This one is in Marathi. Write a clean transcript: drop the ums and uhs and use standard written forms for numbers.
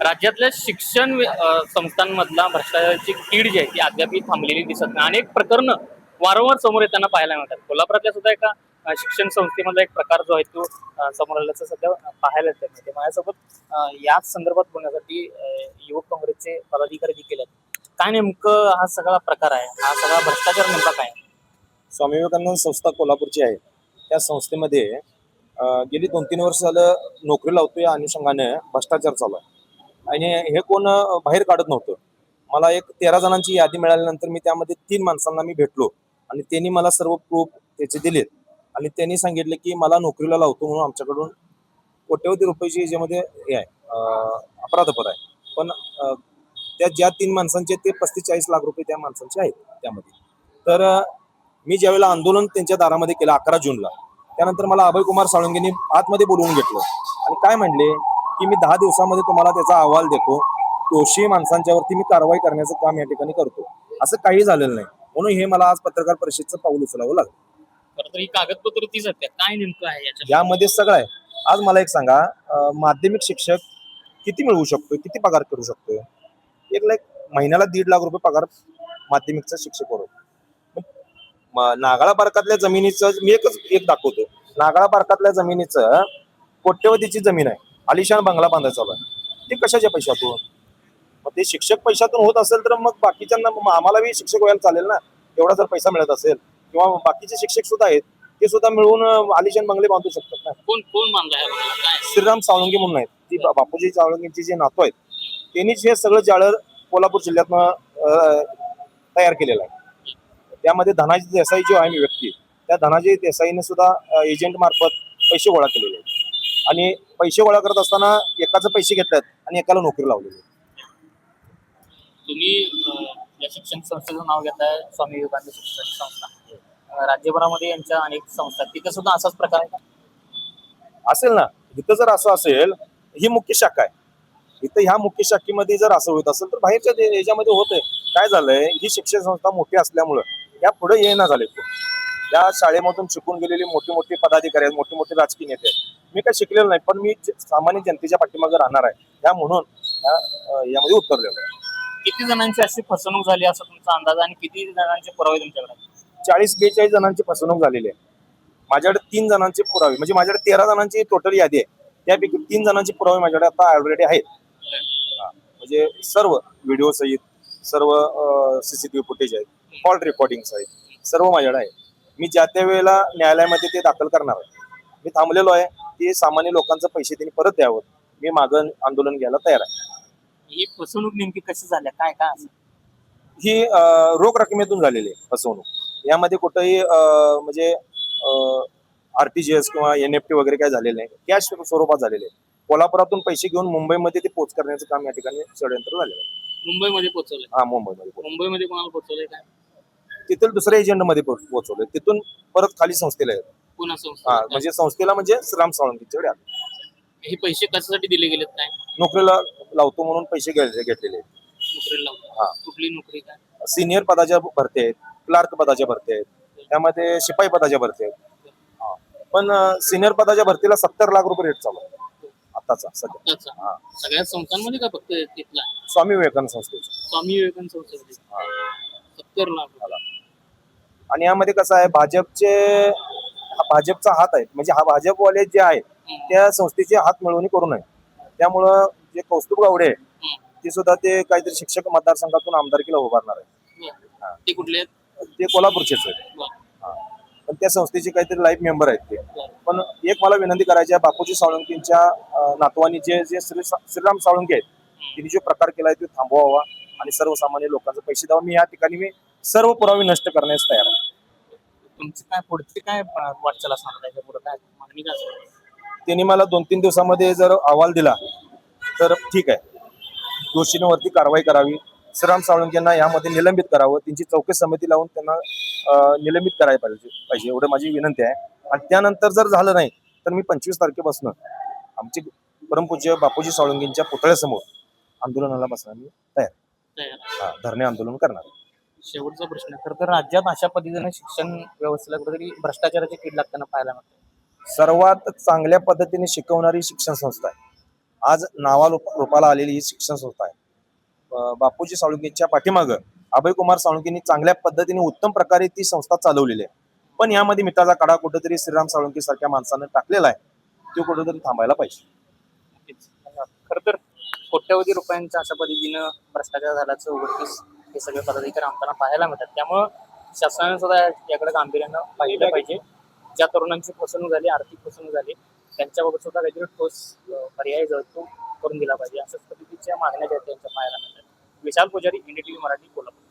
राज्यातल्या शिक्षण संस्थांमधला भ्रष्टाचाराची कीड जी आहे ती अद्याप थांबलेली दिसत नाही. अनेक प्रकरणं वारंवार समोर येताना पाहायला मिळतात. कोल्हापुरातल्या सुद्धा एका शिक्षण संस्थेमधला एक प्रकार जो आहे तो समोर आल्याचं सध्या पाहायला मिळते. माझ्यासोबत याच संदर्भात बोलण्यासाठी युवक काँग्रेसचे पदाधिकारी देखील आहेत. काय नेमकं हा सगळा प्रकार आहे, हा सगळा भ्रष्टाचार नेमका काय आहे? स्वामी विवेकानंद संस्था कोल्हापूरची आहे. त्या संस्थेमध्ये गेली 2-3 वर्ष झालं नोकरी लावतोय या अनुषंगाने भ्रष्टाचार चालू आहे. आणि हे कोण बाहेर काढत नव्हतं. मला एक 13 जणांची यादी मिळाल्यानंतर मी त्यामध्ये 3 माणसांना मी भेटलो आणि त्यांनी मला सर्व प्रूफ त्याचे दिलेत आणि त्यांनी सांगितले की मला नोकरीला लावतो म्हणून आमच्याकडून कोट्यवधी रुपयाची याच्यामध्ये हे आहे, अपराधपर आहे. पण त्या ज्या 3 माणसांचे ते 35-40 लाख रुपये त्या माणसांचे आहेत त्यामध्ये. तर मी ज्यावेळेला आंदोलन त्यांच्या दारामध्ये केलं 11 जूनला, त्यानंतर मला अभय कुमार साळुंकेंनी आतमध्ये बोलवून घेतलं आणि काय म्हणले की मी 10 दिवसामध्ये तुम्हाला त्याचा अहवाल देतो, दोषी माणसांच्यावरती मी कारवाई करण्याचं काम या ठिकाणी करतो. असं काही झालेलं नाही, म्हणून हे मला आज पत्रकार परिषदेचं पाऊल उचलावं लागलं. खरं तर ही कागदपत्र तीच आहेत. काय नेमकं आहे यामध्ये सगळं आहे. आज मला एक सांगा, माध्यमिक शिक्षक किती मिळवू शकतो, किती पगार करू शकतो? एक लाख महिन्याला 1.5 लाख रुपये पगार माध्यमिकचा शिक्षक होतो. नागाळा पार्कातल्या जमिनीचं मी एक दाखवतो. नागाळा पार्कातल्या जमिनीचं कोट्यवधीची जमीन आहे, आलिशान बंगला बांधायचा चालू आहे. ते कशाच्या पैशातून? मग ते शिक्षक पैशातून होत असेल तर मग बाकीच्यांना, आम्हाला बी शिक्षक व्हायला चालेल ना, एवढा जर पैसा मिळत असेल. किंवा बाकीचे शिक्षक सुद्धा आहेत, ते सुद्धा मिळून आलिशान बंगले बांधू शकतात ना. कोण कोण बांधलाय काय? श्रीराम साळुंके म्हणून आहेत, ती बापूजी साळुंकेंची जे नातू आहेत, त्यांनीच हे सगळं जाळं कोल्हापूर जिल्ह्यातनं तयार केलेलं आहे. त्यामध्ये धनाजी देसाई जो आहे मी व्यक्ती, त्या धनाजी देसाईने सुद्धा एजंट मार्फत पैसे गोळा केलेले आहेत आणि पैसे गोळा करत असताना एकाचे पैसे घेतलेत आणि एकाला नोकरी लावलेली. तुम्ही या शिक्षण संस्थेचं नाव घेताय, स्वामी विवेकानंद शिक्षण संस्था. राज्यभरामध्ये यांच्या अनेक संस्था, तिथे सुद्धा असाच प्रकार आहे का? असेल ना. इथं जर असं असेल, ही मुख्य शाखा आहे, इथं ह्या मुख्य शाखेमध्ये जर असं होत असेल तर बाहेरच्या याच्यामध्ये होतंय. काय झालंय, ही शिक्षण संस्था मोठी असल्यामुळं या पुढे येणं झाले. या शाळेमधून शिकून गेलेले मोठे मोठे पदाधिकारी आहेत, मोठे मोठे राजकीय नेते आहेत. मी काय शिकलेलो नाही, पण मी सामान्य जनतेच्या पाठीमागे राहणार आहे, त्या म्हणून यामध्ये उतरलेलो आहे. किती जणांची अशी फसवणूक झाली असं तुमचा अंदाज आणि किती जणांचे पुरावे तुमच्याकडे? 40-42 जणांची फसवणूक झालेली आहे. माझ्याकडे 3 जणांचे पुरावे, म्हणजे माझ्याकडे 13 जणांची टोटल यादी आहे. त्यापैकी 3 जणांचे पुरावे माझ्याकडे आता ऑलरेडी आहेत. म्हणजे सर्व व्हिडिओ सहित सर्व सीसीटीव्ही फुटेज आहेत, कॉल रेकॉर्डिंग्स आहेत, सर्व माझ्याकडे आहे. मी ज्या त्या वेळेला न्यायालयामध्ये ते दाखल करणार आहे. मी थांबलेलो आहे की सामान्य लोकांचे पैसे त्यांनी परत द्यावं. मी मागं आंदोलन घ्यायला तयार आहे. ही फसवणूक नेमकी कशी झाल्या, काय काय असं? ही रोख रकमेतून झालेली आहे फसवणूक. यामध्ये कुठंही म्हणजे आरटीजीएस किंवा NFT वगैरे काय झालेलं नाही, कॅश स्वरूपात झालेले आहे. कोल्हापुरातून पैसे घेऊन मुंबईमध्ये ते पोच करण्याचं काम या ठिकाणी षडयंत्र झालेलं आहे. मुंबईमध्ये पोहोचवलंय? हा, मुंबईमध्ये. मुंबईमध्ये कोणाला पोहोचवलंय काय? तिथून दुसऱ्या एजंटमध्ये पोहोचवलंय, तिथून परत खाली संस्थेला येत. पुन्हा संस्था? म्हणजे संस्थेला म्हणजे श्रीराम साळुंकेंच्याकडे आले. हे पैसे कशासाठी दिले गेलेत काय? नोकरीला लावतो म्हणून पैसे घेतलेले आहेत. नोकरीला लावतो? हा. कुठली नोकरी काय? सिनियर पदाच्या भरती आहेत, क्लार्क पदाच्या भरती आहेत, त्यामध्ये शिपाई पदाच्या भरती आहेत. पण सिनियर पदाच्या भरतीला 70 लाख रुपये रेट चालू आहे आताचा सध्या. सगळ्या संस्थांमध्ये का फक्त तिथला? स्वामी विवेकानंद संस्थेचा. स्वामी विवेकानंद संस्थेमध्ये 70 लाख. आणि यामध्ये कसं आहे, भाजपचा हात आहे, म्हणजे हा भाजपवाले जे आहे त्या संस्थेचे हात मिळवणी करू नये. त्यामुळं जे कौस्तुभ गावडे आहे ते सुद्धा ते काहीतरी शिक्षक मतदारसंघातून आमदारकीला उभारणार आहे. ते कुठले आहेत? ते कोल्हापूरचेच आहेत. पण त्या संस्थेचे काहीतरी लाईफ मेंबर आहेत ते. पण एक मला विनंती करायची आहे, बापूजी साळुंकेंच्या नातवानी जे श्रीराम साळुंके आहेत, त्यांनी जो प्रकार केलाय तो थांबवावा आणि सर्वसामान्य लोकांचे पैसे द्यावा. मी या ठिकाणी सर्व पुरावे नष्ट करण्यास तयार आहे. तुमची काय पुढची काय वाटचाल असणार त्याच्या पुढे, काय मागणी काय असेल? त्यांनी मला 2-3 दिवसामध्ये जर अहवाल दिला तर ठीक आहे, दोषींवरती कारवाई करावी, श्रीराम साळुंकेंना यामध्ये निलंबित करावं, त्यांची चौकशी समिती लावून त्यांना निलंबित करायला पाहिजे एवढं माझी विनंती आहे. आणि त्यानंतर जर झालं नाही तर मी 25 तारखेपासून आमचे परमपूज्य बापूजी साळुंकेंच्या पुतळ्यासमोर आंदोलनाला बसणार मी तयार. धरणे आंदोलन करणार. शेवटचा प्रश्न, खरं तर राज्यात अशा पद्धतीने शिक्षण व्यवस्थेला कुठेतरी भ्रष्टाचाराची कीड लागताना पाहायला मिळते. सर्वात चांगल्या पद्धतीने शिकवणारी शिक्षण संस्था आहे आज रूपाला आलेली ही शिक्षण संस्था आहे. बापूजी साळुंकेच्या पाठीमागं अभयकुमार साळुंकेंनी चांगल्या पद्धतीने उत्तम प्रकारे ती संस्था चालवलेली आहे. पण यामध्ये मिठाचा कडा कुठेतरी श्रीराम साळुंके सारख्या माणसानं टाकलेला आहे. तो कुठेतरी थांबायला पाहिजे. खर तर कोट्यवधी रुपयांच्या अशा पद्धतीनं भ्रष्टाचार झाल्याचं उघडकीस हे सगळे पदाधिकारी आमदारांना पाहायला मिळतात. त्यामुळं शासनाने सुद्धा याकडे गांभीर्यानं पाहिलं पाहिजे. ज्या तरुणांची फसवणूक झाली, आर्थिक फसवणूक झाली, त्यांच्याबाबत सुद्धा काहीतरी ठोस पर्याय जळतो करून दिला पाहिजे. अशाच पद्धतीच्या मागण्या ज्या आहेत त्यांच्या पाहायला मिळतात. विशाल पुजारी, NDTV मराठी, कोल्हापूर.